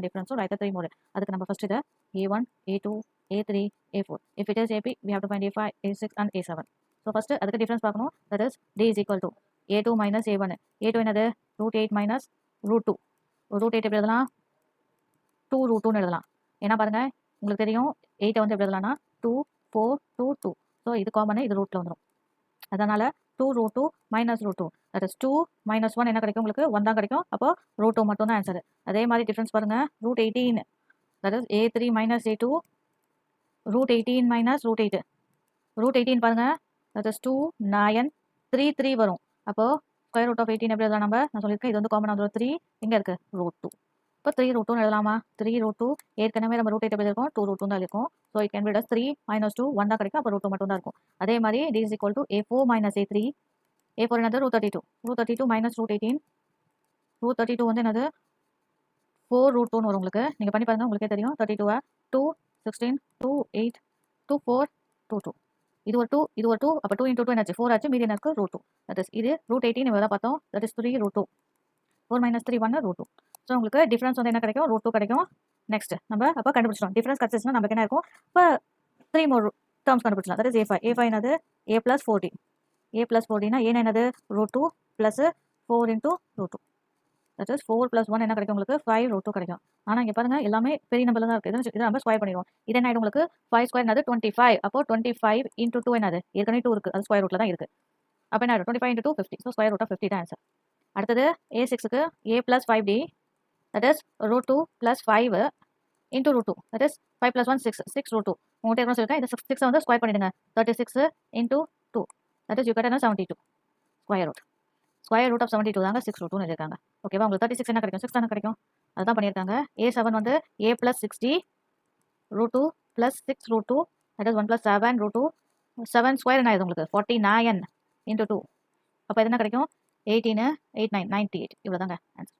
difference, so write the 3 more. அதுக்கு நம்ம first இத a1, a2, a3, a4. If it is ap, we have to find a5, a6 and a7. So first அதுக்கு difference பார்க்கணும். That is d is equal to a2 minus a1. a2 என்னது root 8 minus root 2. root 8 எப்படி எழுதலாம் 2 root 2 எழுதலாம். ஏன்னா பாருங்க உங்களுக்கு தெரியும் 8 வந்து எப்படி எழுதலாம்னா 2 4 2 2. ஸோ இது காமன், இது ரூட்ல வந்துடும். அதனால 2 root 2 minus root 2. that is 2 minus 1 என்ன கிடைக்கும் உங்களுக்கு 1 தான் கிடைக்கும். அப்போ root 2 மட்டும் தான் ஆன்சர். அதே மாதிரி டிஃபரன்ஸ் பாருங்க root 18. that is a3 minus a2 root 18 minus root 8. root 18 பாருங்க that is 2 9 3 3 வரும். அப்போ ஸ்கொயர் ரூட் ஆஃப் 18 எப்படி எழுதலாம் நம்ம? நான் சொல்லியிருக்கேன் இது வந்து காமன் வந்துடும் 3. எங்க இருக்கு root 2. இப்போ 3 root 2 எழுதலாமா? 3 root 2 ஏற்கனவே நம்ம root 8 எப்படி இருக்கும் 2 root 2 தான் இருக்கும். So it can be as 3 minus 2 1 தான் கிடைக்கும். அப்போ root 2 மட்டும் தான் இருக்கும். அதே மாதிரி d is equal to a4 minus a3. a4 என்னது root 32. root 32 minus root 18. root 32 வந்து என்னது 4 root 2 வரும் உங்களுக்கு. நீங்க பண்ணி பாருங்க உங்களுக்கே தெரியும். 32 2 16 2 8 2 4 2 2. இது ஒரு 2 இது ஒரு 2. அப்போ 2 into 2 என்னாச்சு 4 ஆச்சு. மீதி என்ன இருக்கு root 2. that is இது root 18 நம்ம எதை பார்த்தோம்? that is 3 root 2. 4 minus 3 1 root 2. So உங்களுக்கு டிஃபரன்ஸ் வந்து என்ன கிடைக்கும் root 2 கிடைக்கும். நெக்ஸ்ட் நம்ம அப்போ கண்டுபிடிச்சிட்டோம். டிஃபரன்ஸ் கிடைச்சிச்சுன்னா நமக்கு என்ன இருக்கும்? இப்போ 3 more டேர்ம்ஸ் கண்டுபிடிச்சலாம். that is a5. a5 என்னது a plus 40. a plus 40 னா ஏன்னா என்னது root 2 plus 4 into root 2. that is 4 plus 1 என்ன கிடைக்கும் உங்களுக்கு 5 root 2 கிடைக்கும். ஆனால் இங்கே பாருங்க எல்லாமே பெரிய நம்பர்ல தான் இருக்குது. இதை நம்ம ஸ்கொயர் பண்ணிடுவோம். இது என்ன ஆயிடும் உங்களுக்கு 5 ஸ்கொயர் என்னது 25. அப்போ 25 into 2 என்னது ஏற்கனவே 2 இருக்குது. அது ஸ்கொயர் ரூட்ல தான் இருக்குது. அப்போ என்ன ஆயிடும் 25 into 2 50. So square root of 50 தான் ஆன்சர். அடுத்தது a6க்கு a plus 5d. that is root 2 plus 5 into root 2. that is 5 plus 1 6. 6 root 2. உங்கள்கிட்ட என்ன சொல்லியிருக்கேன்? இந்த 6 வந்து ஸ்கொயர் பண்ணிடுங்க. 36 into 2. that is you get 72. Square root of 72 தாங்க 6 root 2 எழுதிருக்காங்க. ஓகேவா? உங்களுக்கு 36 என்ன கிடைக்கும் 6 தானே கிடைக்கும். அதுதான் பண்ணியிருக்காங்க. a7 வந்து a plus 60 root 2 plus 6 root 2. that is 1 plus 7 root 2. 7 square என்ன ஆகுது உங்களுக்கு 49 into 2. அப்போ இது என்ன கிடைக்கும் 18 8 9 98. இவ்வளோ தாங்க ஆன்சர்.